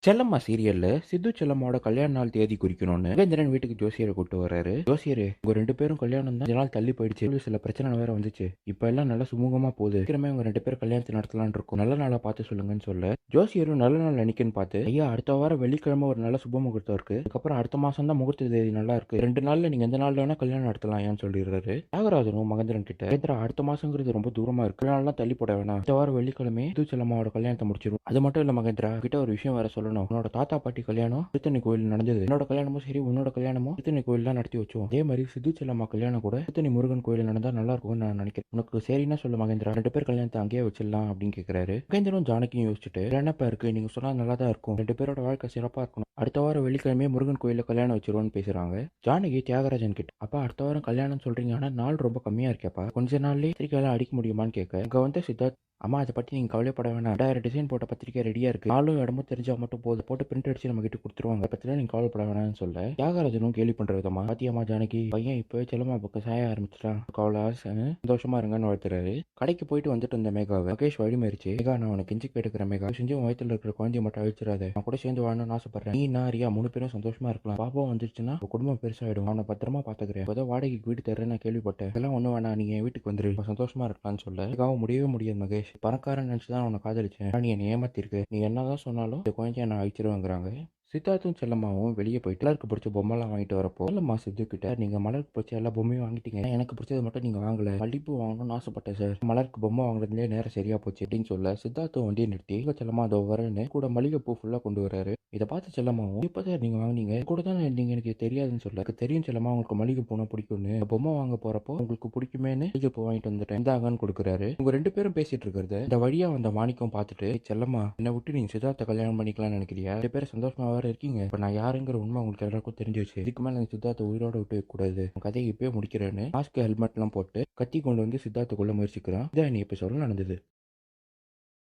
செல்லம்மா சீரியல்ல சித்து செல்லம்மாவோட கல்யாண நாள் தேதி குறிக்கணும்னு மகேந்திரன் வீட்டுக்கு ஜோசியரை கூட்டு வர்றாரு. ஜோசியரே, உங்க 2 பேரும் கல்யாணம் தான் நாள் தள்ளி போயிடுச்சு, சில பிரச்சனை வேற வந்துச்சு, இப்ப எல்லாம் நல்லா சுமூகமா போகுது, சீக்கிரமே உங்க 2 பேரும் கல்யாணத்தை நடத்தலாம்னு இருக்கும், நல்ல நாளா பார்த்து சொல்லுங்கன்னு சொல்ல ஜோசியரும் நல்ல நாள் நினைக்குன்னு பார்த்து, ஐயா அடுத்த வாரம் வெள்ளிக்கிழமை ஒரு நல்ல சுப முகூர்த்தம் இருக்கு, அதுக்கப்புறம் அடுத்த மாசம் தான் முகூர்த்த தேதி நல்லா இருக்கு, 2 நாள்ல நீங்க எந்த நாள்ல வேணா கல்யாணம் நடத்தலாம் ஏன்னு சொல்லிடுறாரு. தியாகராஜனும் மகேந்திரன் கிட்ட, மகேந்திரா அடுத்த மாசங்கிறது ரொம்ப தூரமா இருக்கு, நாள்லாம் தள்ளி போட வேணாம், அடுத்த வாரம் வெள்ளிக்கிழமை சித்து செல்லம்மாவோட கல்யாணத்தை முடிச்சிடும். அது மட்டும் இல்ல மகேந்திரா கிட்ட ஒரு விஷயம் வேற சொல்லணும், உன்னோட தாத்தா பாட்டி கல்யாணம் திருத்தணி கோயில் நடந்தது, என்னோட கல்யாணமும் சரி உன்னோட கல்யாணமும் திருத்தணி கோயில் தான் நடத்தி வச்சோம், அதே மாதிரி சித்து செல்லம்மா கல்யாணம் கூட திருத்தணி முருகன் கோயில் நடந்தா நல்லா இருக்கும்னு நான் நினைக்கிறேன், உனக்கு சரின்னா சொல்லு மகேந்திரா, 2 பேர் கல்யாணத்தை அங்கேயே வச்சிடலாம் அப்படின்னு கேட்கிறாரு. மகேந்திரன் ஜானகியும் யோசிச்சுட்டு, என்னப்பா இருக்கு, நீங்க சொன்னா நல்லா தான் இருக்கும், 2 பேரோட வாழ்க்கை சிறப்பா இருக்கணும், அடுத்த வாரம் வெள்ளிக்கிழமையே முருகன் கோயில கல்யாணம் வச்சிருவோம்னு பேசுறாங்க. ஜானகி தியாகராஜன் கிட்ட, அப்பா அடுத்த வாரம் கல்யாணம் சொல்றீங்க, ஆனா நாள் ரொம்ப கம்மியா இருக்கேப்பா, கொஞ்ச நாள்லயே பத்திரிக்கையெல்லாம் அடிக்க முடியுமான்னு கேட்க, இங்க வந்து சித்தார்த், அம்மா அதை பற்றி நீங்கள் கவலைப்பட வேணாம், 2000 டிசைன் போட்ட பத்திரிக்கை ரெடியாக இருக்குது, நாளும் இடமும் தெரிஞ்சால் மட்டும் போதும், போட்டு பிரிண்ட் அடிச்சு நம்ம கிட்ட கொடுத்துருவாங்க, அதை பற்றிலாம் நீங்கள் கவலைப்பட வேணாம்னு சொல்ல தியாகராஜனும் கேள்வி பண்ணுற விதமா, பாத்தியம்மா ஜானகி பையன் இப்போ செல்லம்மா பக்கம் சாய ஆரம்பிச்சிட்டான், கவலை சந்தோஷமா இருங்கன்னு வாழ்த்துறாரு. கடைக்கு போயிட்டு வந்துட்டு இருந்த மேகாவை மகேஷ் வழிமறிச்சு, மேகா நான் உனக்கு கெஞ்சி கேட்டுக்கிறேன் மேகா, செஞ்சு உன் வயித்துல இருக்கிற குழந்தைய மட்டும் அழிச்சிடாத, நான் கூட சேர்ந்து வாழணும்னு ஆசைப்படுறேன், நீ நான் ரியா 3 பேரும் சந்தோஷமா இருக்கலாம், பாப்பாவும் வந்துருச்சுன்னா குடும்பம் பெருசாயிடும், அவனை பத்திரமா பாத்துக்கிறேன், இப்போதான் வாடகைக்கு வீடு தர்றேன்னு நான் கேள்விப்பட்டேன், இதெல்லாம் ஒன்றும் வேணாம், நீங்க என் வீட்டுக்கு வந்துரு, சந்தோஷமா இருக்கலாம்னு சொல்ல மேகாவும் முடியவே முடியாது மகேஷ், பணக்காரன் தான் உன்னை காதலிச்சேன், நீ என்னை ஏமாத்திருக்க, நீ என்னதான் சொன்னாலும் இந்த குழந்தைய நான் அழிச்சிருவேங்கிறாங்க. சித்தார்த்தும் செல்லம்மாவும் வெளியே போயிட்டு மலருக்கு பிடிச்ச பொம்மைலாம் வாங்கிட்டு வரப்போ செல்லம்மா சித்து கிட்ட, நீங்க மலருக்கு பிடிச்ச எல்லா பொம்மையும் வாங்கிட்டீங்க, எனக்கு பிடிச்சது மட்டும் நீங்க வாங்கல, மல்லிப்பூ வாங்கணும்னு ஆசைப்பட்டேன் சார், மலருக்கு பொம்மை வாங்குறதுலேயே நேரம் சரியா போச்சு அப்படின்னு சொல்ல சித்தார்த்தும் வண்டியை நிறுத்தி, செல்லம்மா அதோ வரேன்னு கூட மல்லிகைப்பூ ஃபுல்லா கொண்டு வராரு. இதை பார்த்து செல்லம்மாவும், இப்போ சார் நீங்க வாங்கினீங்க கூட தான் நீங்க எனக்கு தெரியாதுன்னு சொல்ல, எனக்கு தெரியும் செல்லம்மா உங்களுக்கு மல்லிகை பூனா பிடிக்கும்னு, இந்த பொம்மை வாங்க போறப்போ உங்களுக்கு பிடிக்குமேன்னு மல்லிகைப்பூ வாங்கிட்டு வந்துட்டேன், இந்தாங்கன்னு கொடுக்குறாரு. உங்க 2 பேரும் பேசிட்டு இருக்கிறத இந்த வழியா வந்த மாணிக்கம் பார்த்துட்டு, செல்லம்மா என்னை விட்டு நீங்க சித்தார்த்த கல்யாணம் பண்ணிக்கலாம்னு நினைக்கிறியா, 2 பேரும் சந்தோஷமா வேற இருக்கீங்க, இப்ப நான் யாருங்கிற உண்மை உங்களுக்கு எல்லாருக்கும் தெரிஞ்சிருச்சு, இதுக்கு மேல எனக்கு சித்தார்த்த உயிரோட விட்டு வைக்க கூடாது, கதையை இப்பயே முடிக்கிறேன்னு மாஸ்க் ஹெல்மெட் எல்லாம் போட்டு கத்தி கொண்டு வந்து சித்தார்த்துக்குள்ள முயற்சிக்கிறான். இதான் நீ இப்ப சொல்ல நடந்தது.